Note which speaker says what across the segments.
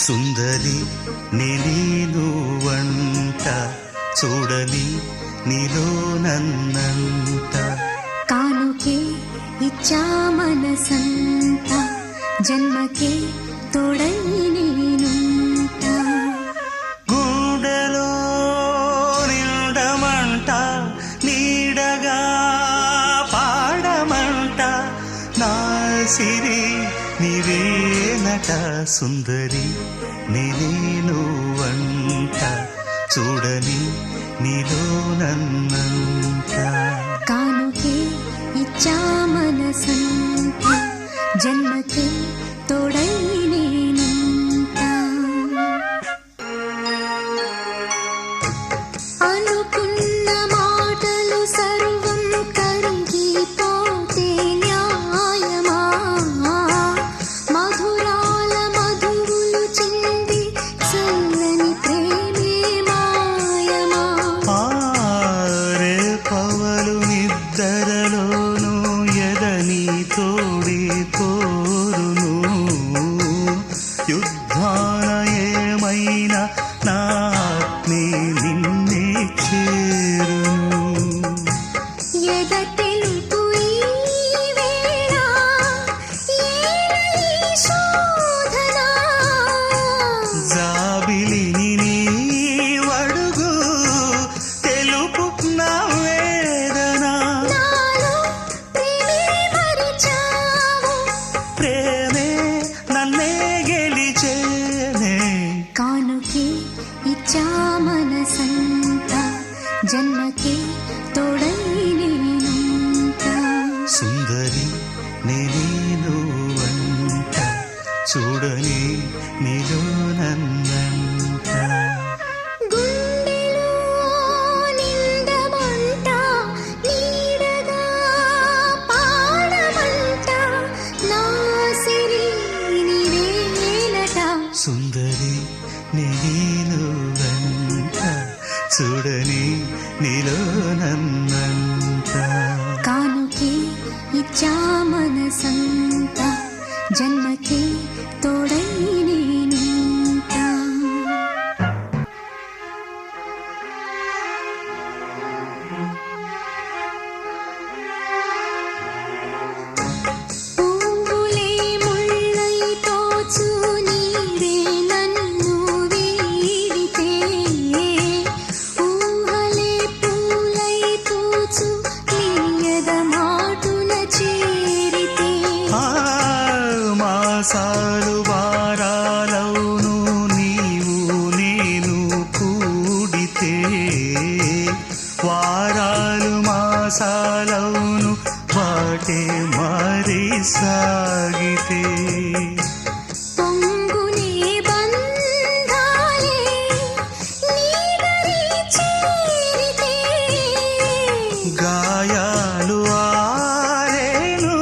Speaker 1: సుందరి నేను వంట చూడని నీలో నన్నంట
Speaker 2: కానుకే ఇచ్చా మనసంత జన్మకే తోడై నేనుంట
Speaker 1: గుండెలో నిండమంట నీడగా పాడమంట నా సిరి నీవేనట సుందరి నేను వంట చూడని నీలో నన్నంట
Speaker 2: కానుకే ఇచ్చా మనసంత జన్మకే తోడై నేనుంట అనుకున్న మాటలు సర్వం కరిగిపోతే న్యాయమా మధురాల మధువులు చింది చల్లని ప్రేమే మాయమా
Speaker 1: ఆరే పవలు నిద్దరలోను ఎదని తోడి కోరును యుద్ధాన ఏమైనా నా ఆత్మే నిన్నే చేరును
Speaker 2: ఎద తెలుపు ఈ వేళ ఏల ఈ శోధన
Speaker 1: జాబిలిని నీవడుగు తెలుపు నా వేదన
Speaker 2: నాలో ప్రేమే మరిచావు
Speaker 1: ప్రేమే నన్నే గెలిచేనే
Speaker 2: కానుకే ఇచ్చా మనసంత జన్మకే తోడై నేనుంట
Speaker 1: సుందరి నేను వంట చూడని నీలో నన్నంట
Speaker 2: గుండెలో నిండమంట నీడగా పాడమంట నా సిరి నీవేనట
Speaker 1: సుందరి నేను వంట చూడని నీలో నన్నంట
Speaker 2: కానుకే ఇచ్చా మనసంత జన్మకే తోడై నేనుంట పువ్వులే ముళ్ళై తోచు నీరే నన్ను వీడితే ఊహలే పూలై పూచు నీయద మాటున చేరితే
Speaker 1: ఆ మాసాలు వారాలవును నీవు నేను కూడితే వారాలు మాసాలవును వాటే మారి సాగితే
Speaker 2: పొంగునే బంధాలే నీదరి చేరితే
Speaker 1: గాయాలు ఆరేను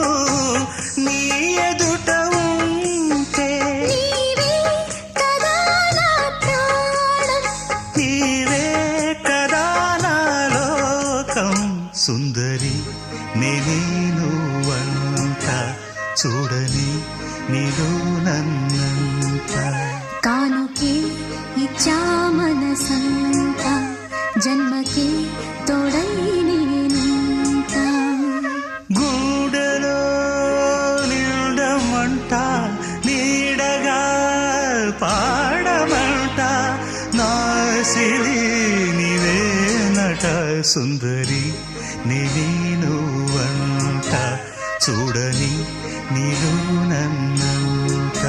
Speaker 1: నీ ఎదుట ఉంటే
Speaker 2: నీవే కదా నా ప్రాణం
Speaker 1: నీవే కదా నా లోకం సుందరి నేను వంట చూడని నీలో నన్నంట
Speaker 2: కానుకే ఇచ్చా మనసంత జన్మకే తోడై నేనుంట
Speaker 1: గూడెలో నిండమంట నీడగా పాడమంట నా సిరి నీవేనట సుందరి నేను వంట చూడని నీలో నన్నంట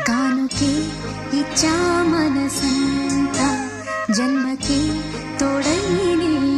Speaker 2: కానుకే ఇచ్చా మనసంత జన్మకే తోడై నేనుంట